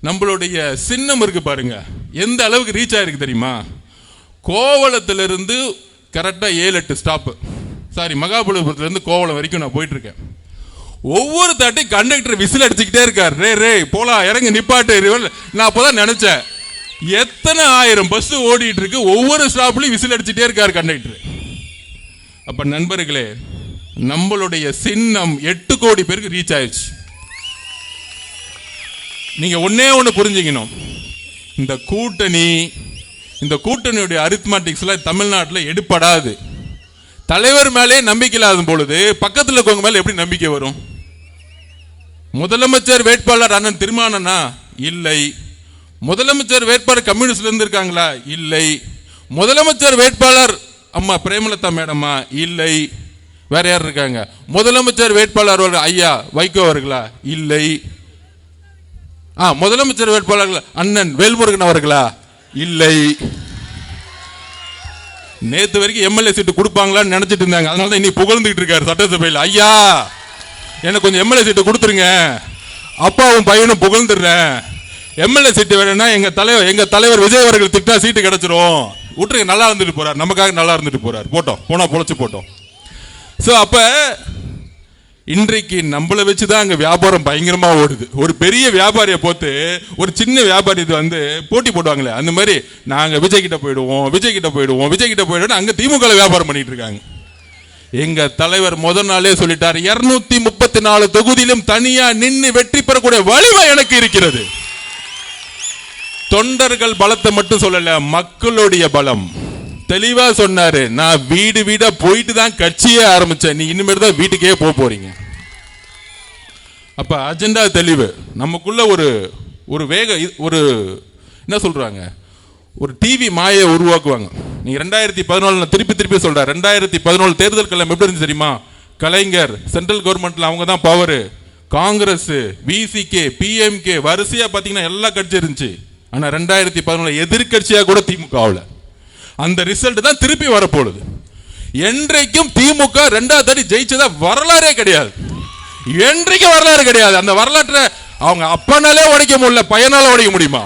நம்மளுடைய சின்னம் இருக்கு பாருங்க, எந்த அளவுக்கு ரீச் ஆயிருக்கு தெரியுமா? கோவளத்திலிருந்து கரெக்டா 7-8 ஸ்டாப், சாரி மகாபலிபுரத்திலிருந்து கோவளம் வரைக்கும் நான் போயிட்டு இருக்கேன். ஒவ்வொரு தாட்டி கண்டக்டர் விசில் அடிச்சுக்கிட்டே இருக்கார். ரே ரே போலாம், இறங்கி நிப்பாட்டு. நான் அப்பதான் நினைச்சேன், எத்தனை ஆயிரம் பஸ் ஓடிட்டு இருக்கு, ஒவ்வொரு ஸ்டாப்லயும் விசில் அடிச்சுட்டே இருக்கார் கண்டக்டர். அப்ப நண்பர்களே, நம்மளுடைய சின்னம் 8 கோடி பேருக்கு ரீச் ஆயிடுச்சு. நீங்க ஒன்னே ஒண்ணு புரிஞ்சுக்கணும், இந்த கூட்டணியுடைய அரித்மெட்டிக்ஸ் எல்லாம் தமிழ்நாட்டில் எடுப்படாது. தலைவர் மேலே நம்பிக்கை இல்லாத பொழுது பக்கத்தில் இருக்கவங்க மேல எப்படி நம்பிக்கை வரும்? முதலமைச்சர் வேட்பாளர் அண்ணன் திருமானனா? இல்லை. முதலமைச்சர் வேட்பாளர் கம்யூனிஸ்ட்ல இருந்து இருக்காங்களா? இல்லை. முதலமைச்சர் வேட்பாளர் அம்மா பிரேமலதா மேடமா? இல்லை. வேற யார் இருக்காங்க? முதலமைச்சர் வேட்பாளர் ஐயா வைகோ அவர்களா? இல்லை. முதலமைச்சர் வேட்பாளர்கள் அண்ணன் வேல்முருகன் அவர்களா? இல்லை. நேத்து வரைக்கும் எம்எல்ஏ சீட்டு கொடுப்பாங்களான்னு நினைச்சிட்டு இருந்தாங்க. அதனால இன்னைக்கு புகழ்ந்துட்டு இருக்காரு சட்டசபையில். ஐயா எனக்கு கொஞ்சம் எம்எல்ஏ சீட்டு கொடுத்துருங்க, அப்பாவும் பையனும் புகழ்ந்துடுறேன். எம்எல்ஏ சீட்டு வேணும்னா எங்க தலைவர் விஜய் அவர்கள் திட்டா சீட்டு கிடைச்சிரும். விட்டுருங்க, நல்லா இருந்துட்டு போறார், நமக்காக நல்லா இருந்துட்டு போறார். போனா பொழைச்சு போட்டோம். சோ அப்ப இன்றைக்கு நம்மளை வச்சுதான் அங்க வியாபாரம் பயங்கரமா ஓடுது. ஒரு பெரிய வியாபாரியை போட்டு ஒரு சின்ன வியாபாரி போட்டி போடுவாங்களே, அந்த மாதிரி நாங்க விஜய் கிட்ட போயிடுவோம் அங்க திமுக வியாபாரம் பண்ணிட்டு இருக்காங்க. எங்க தலைவர் முதல் நாளே சொல்லிட்டார், 234 தொகுதியிலும் தனியா நின்று வெற்றி பெறக்கூடிய வலிமை எனக்கு இருக்கிறது. தொண்டர்கள் பலத்தை மட்டும் சொல்லல, மக்களுடைய பலம். தெளிவா சொன்னாரு, நான் வீடா போயிட்டு தான் கட்சியே ஆரம்பிச்சேன், நீ இனிமேல் தான் வீட்டுக்கே போறீங்க. அப்ப அஜெண்டா தெளிவு. நமக்குள்ள ஒரு வேக என்ன சொல்றாங்க, ஒரு டிவி மாயை உருவாக்குவாங்க. நீங்க 2014 திருப்பி சொல்றேன், 2014 தேர்தல் களம் எப்படி இருந்துச்சு தெரியுமா? கலைஞர் சென்ட்ரல் கவர்மெண்ட்ல அவங்க தான் பவர், காங்கிரஸ், விசிகே, பிஎம்கே வரிசையா பாத்தீங்கன்னா எல்லா கட்சி இருந்துச்சு. ஆனா 2014 எதிர்கட்சியா கூட திமுக ஆகல. அந்த ரிசல்ட் தான் திருப்பி வரப்போகுது. என்றைக்கும் திமுக 2வது தடவை ஜெயிச்சதா வரலாறே கிடையாது. என்றைக்கும் வரலாறு கிடையாது. அந்த வரலாற்றை அவங்க அப்பனாலே உடைக்க முடியல, பையனால உடைக்க முடியுமா?